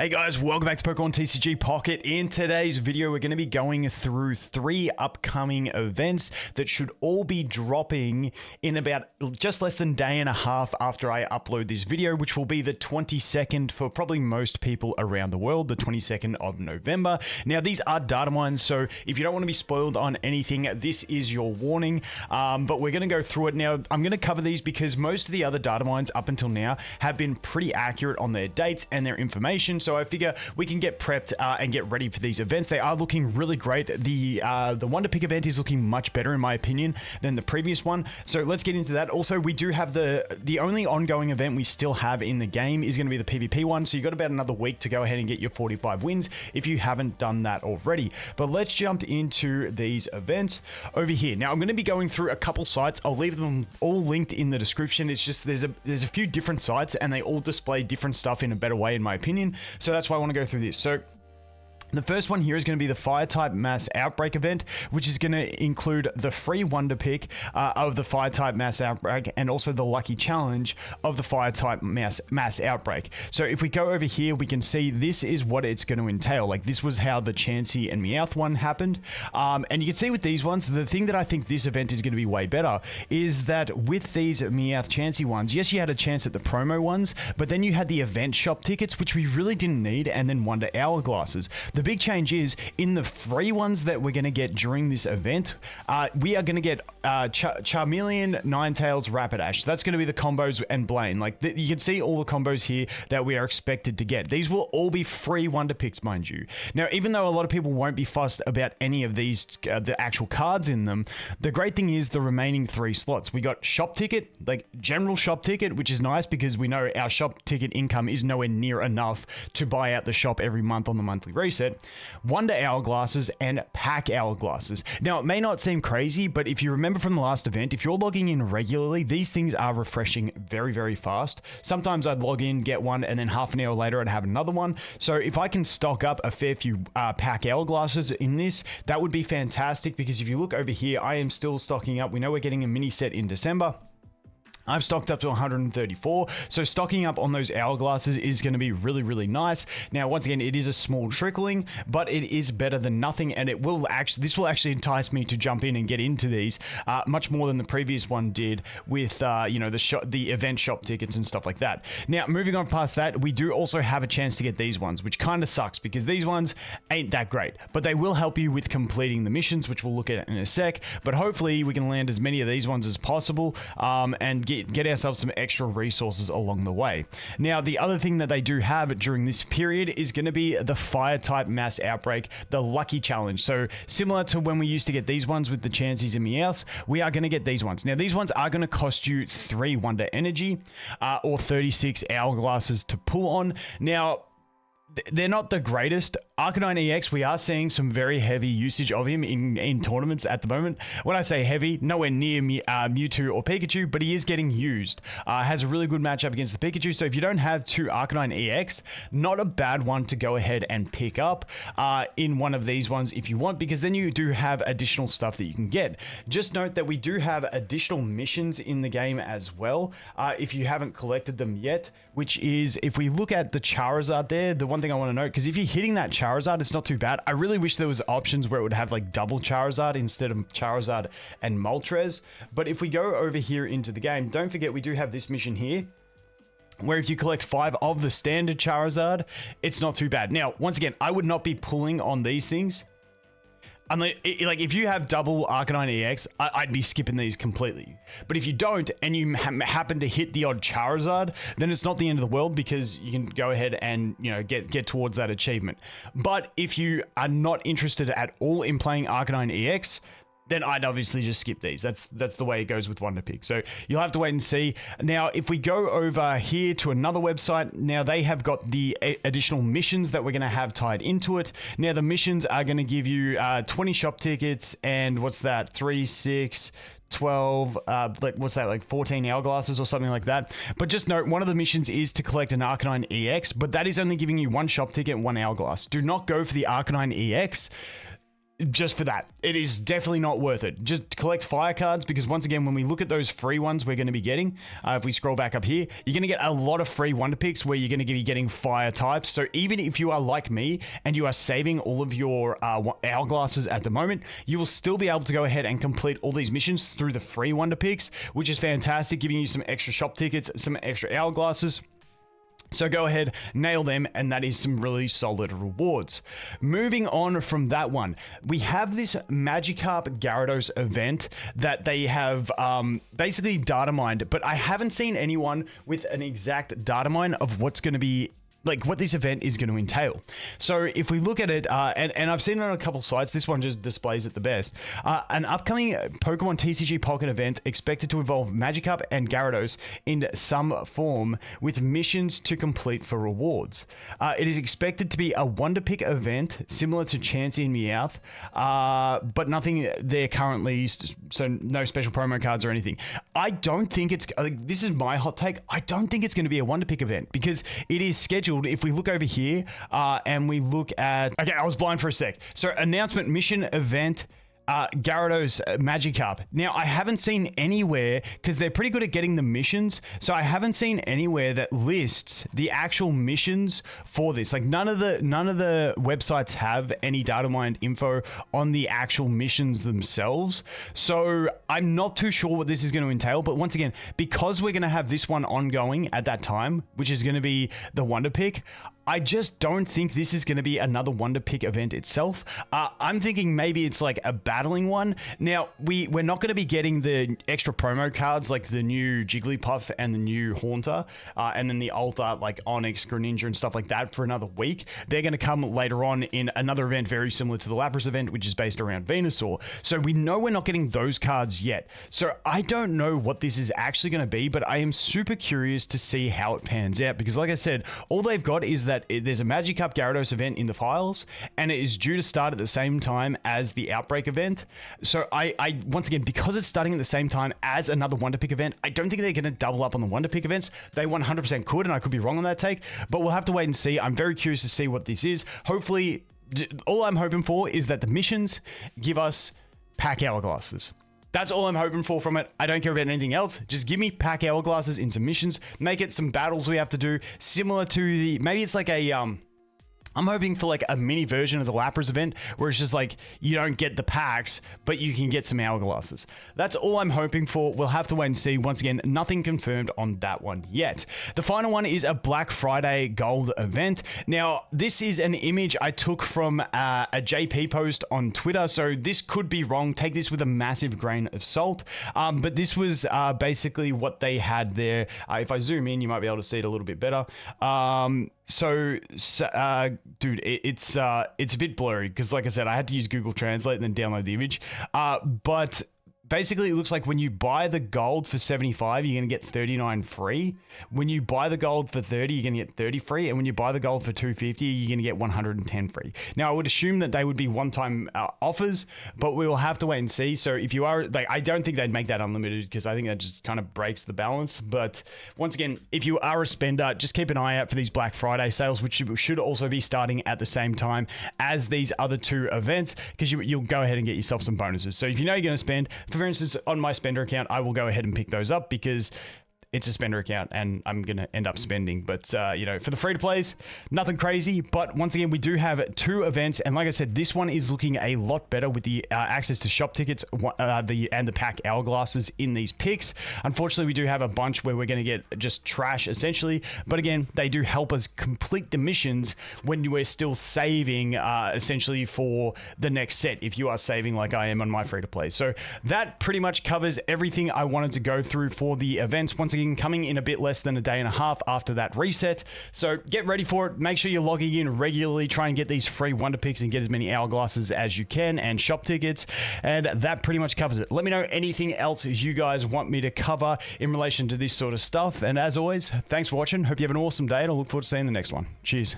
Hey guys, welcome back to Pokemon TCG Pocket. In today's video, we're going to be going through 3 upcoming events that should all be dropping in about just less than a day and a half after I upload this video, which will be the 22nd for probably most people around the world, the 22nd of November. Now, these are data mines, so if you don't want to be spoiled on anything, this is your warning, but we're going to go through it. Now, I'm going to cover these because most of the other data mines up until now have been pretty accurate on their dates and their information, so I figure we can get prepped and get ready for these events. They are looking really great. The Wonder Pick event is looking much better in my opinion than the previous one. So let's get into that. Also, we do have the only ongoing event we still have in the game is going to be the PvP one. So you got about another week to go ahead and get your 45 wins if you haven't done that already. But let's jump into these events over here. Now I'm going to be going through a couple sites. I'll leave them all linked in the description. It's just there's a few different sites and they all display different stuff in a better way in my opinion. So that's why I want to go through this. So the first one here is going to be the Fire-type Mass Outbreak event, which is going to include the free Wonder Pick of the Fire-type Mass Outbreak and also the Lucky Challenge of the Fire-type Mass Outbreak. So if we go over here, we can see this is what it's going to entail. Like this was how the Chansey and Meowth one happened. And you can see with these ones, the thing that I think this event is going to be way better is that with these Meowth Chansey ones, yes, you had a chance at the promo ones, but then you had the event shop tickets, which we really didn't need, and then Wonder Hourglasses. The big change is in the free ones that we're going to get during this event, we are going to get Charmeleon, Ninetales, Rapidash. That's going to be the combos and Blaine. Like you can see all the combos here that we are expected to get. These will all be free Wonder Picks, mind you. Now, even though a lot of people won't be fussed about any of these, the actual cards in them, the great thing is the remaining 3 slots. We got shop ticket, like general shop ticket, which is nice because we know our shop ticket income is nowhere near enough to buy out the shop every month on the monthly reset. Wonder Hourglasses and Pack Hourglasses. Now, it may not seem crazy, but if you remember from the last event, if you're logging in regularly, these things are refreshing very, very fast. Sometimes I'd log in, get one, and then half an hour later I'd have another one. So if I can stock up a fair few Pack Hourglasses in this, that would be fantastic because if you look over here, I am still stocking up. We know we're getting a mini set in December. I've stocked up to 134, so stocking up on those hourglasses is going to be really, really nice. Now, once again, it is a small trickling, but it is better than nothing, and this will actually entice me to jump in and get into these much more than the previous one did with the event shop tickets and stuff like that. Now, moving on past that, we do also have a chance to get these ones, which kind of sucks because these ones ain't that great, but they will help you with completing the missions, which we'll look at in a sec. But hopefully, we can land as many of these ones as possible and get ourselves some extra resources along the way. Now, the other thing that they do have during this period is going to be the Fire-type Mass Outbreak, the Lucky Challenge. So similar to when we used to get these ones with the Chanseys and Meowths, we are going to get these ones. Now, these ones are going to cost you 3 Wonder Energy or 36 Hourglasses to pull on. Now, they're not the greatest. Arcanine EX, we are seeing some very heavy usage of him in tournaments at the moment. When I say heavy, nowhere near Mewtwo or Pikachu, but he is getting used. Has a really good matchup against the Pikachu, so if you don't have 2 Arcanine EX, not a bad one to go ahead and pick up in one of these ones if you want, because then you do have additional stuff that you can get. Just note that we do have additional missions in the game as well, if you haven't collected them yet, which is, if we look at the Charizard there, the one thing I want to note, because if you're hitting that Charizard, it's not too bad. I really wish there was options where it would have like double Charizard instead of Charizard and Moltres. But if we go over here into the game, don't forget we do have this mission here, where if you collect 5 of the standard Charizard, it's not too bad. Now, once again, I would not be pulling on these things. Like if you have double Arcanine EX, I'd be skipping these completely. But if you don't, and you happen to hit the odd Charizard, then it's not the end of the world because you can go ahead and get towards that achievement. But if you are not interested at all in playing Arcanine EX, then I'd obviously just skip these. That's the way it goes with Wonder Pick. So you'll have to wait and see. Now, if we go over here to another website, now they have got the additional missions that we're going to have tied into it. Now, the missions are going to give you 20 shop tickets and what's that? 3, 6, 12, what's that, like 14 hourglasses or something like that. But just note, one of the missions is to collect an Arcanine EX, but that is only giving you 1 shop ticket and 1 hourglass. Do not go for the Arcanine EX. just for that. It is definitely not worth it. Just collect fire cards, because once again, when we look at those free ones we're going to be getting, if we scroll back up here, you're going to get a lot of free wonder picks where you're going to be getting fire types. So even if you are like me and you are saving all of your hourglasses at the moment, you will still be able to go ahead and complete all these missions through the free wonder picks, which is fantastic, giving you some extra shop tickets, some extra hourglasses. So go ahead, nail them, and that is some really solid rewards. Moving on from that one, we have this Magikarp Gyarados event that they have basically data mined, but I haven't seen anyone with an exact data mine of what's going to be, like, what this event is going to entail. So if we look at it, and I've seen it on a couple sites, this one just displays it the best. An upcoming Pokemon TCG Pocket event expected to involve Magikarp and Gyarados in some form, with missions to complete for rewards. It is expected to be a Wonder Pick event similar to Chansey and Meowth, but nothing there currently, so no special promo cards or anything. I don't think it's, this is my hot take, I don't think it's going to be a Wonder Pick event, because it is scheduled. If we look over here and we look at, okay, I was blind for a sec. So announcement, mission, event, Gyarados, Magikarp. Now, I haven't seen anywhere, because they're pretty good at getting the missions, so I haven't seen anywhere that lists the actual missions for this. Like, none of the websites have any data mined info on the actual missions themselves. So I'm not too sure what this is going to entail, but once again, because we're going to have this one ongoing at that time, which is going to be the Wonder Pick, I just don't think this is going to be another Wonder Pick event itself. I'm thinking maybe it's like a battling one. Now, we're not going to be getting the extra promo cards like the new Jigglypuff and the new Haunter, and then the Alta like Onyx, Greninja, and stuff like that for another week. They're going to come later on in another event very similar to the Lapras event, which is based around Venusaur. So we know we're not getting those cards yet. So I don't know what this is actually going to be, but I am super curious to see how it pans out, because like I said, all they've got is that there's a Magikarp Gyarados event in the files, and it is due to start at the same time as the Outbreak event. So I once again, because it's starting at the same time as another Wonder Pick event, I don't think they're going to double up on the Wonder Pick events. They 100% could, and I could be wrong on that take, but we'll have to wait and see. I'm very curious to see what this is. Hopefully, all I'm hoping for is that the missions give us pack hourglasses. That's all I'm hoping for from it. I don't care about anything else. Just give me pack hourglasses in submissions. Make it some battles we have to do, similar to the, maybe it's like a I'm hoping for like a mini version of the Lapras event where it's just like you don't get the packs, but you can get some hourglasses. That's all I'm hoping for. We'll have to wait and see. Once again, nothing confirmed on that one yet. The final one is a Black Friday gold event. Now, this is an image I took from a JP post on Twitter, so this could be wrong. Take this with a massive grain of salt. But this was basically what they had there. If I zoom in, you might be able to see it a little bit better. Dude, it's a bit blurry because, like I said, I had to use Google Translate and then download the image. But basically, it looks like when you buy the gold for 75, you're going to get 39 free. When you buy the gold for 30, you're going to get 30 free. And when you buy the gold for 250, you're going to get 110 free. Now, I would assume that they would be one-time offers, but we will have to wait and see. So if you are, like, I don't think they'd make that unlimited because I think that just kind of breaks the balance. But once again, if you are a spender, just keep an eye out for these Black Friday sales, which should also be starting at the same time as these other two events, because you'll go ahead and get yourself some bonuses. So if you know you're going to spend, for instance, on my spender account, I will go ahead and pick those up because it's a spender account and I'm going to end up spending. But, you know, for the free-to-plays, nothing crazy. But once again, we do have two events. And like I said, this one is looking a lot better with the access to shop tickets and the pack hourglasses in these picks. Unfortunately, we do have a bunch where we're going to get just trash, essentially. But again, they do help us complete the missions when we're still saving, essentially, for the next set, if you are saving like I am on my free-to-play. So that pretty much covers everything I wanted to go through for the events. Once again, coming in a bit less than a day and a half after that reset. So get ready for it. Make sure you're logging in regularly. Try and get these free Wonder Picks and get as many hourglasses as you can and shop tickets. And that pretty much covers it. Let me know anything else you guys want me to cover in relation to this sort of stuff. And as always, thanks for watching. Hope you have an awesome day and I look forward to seeing the next one. Cheers.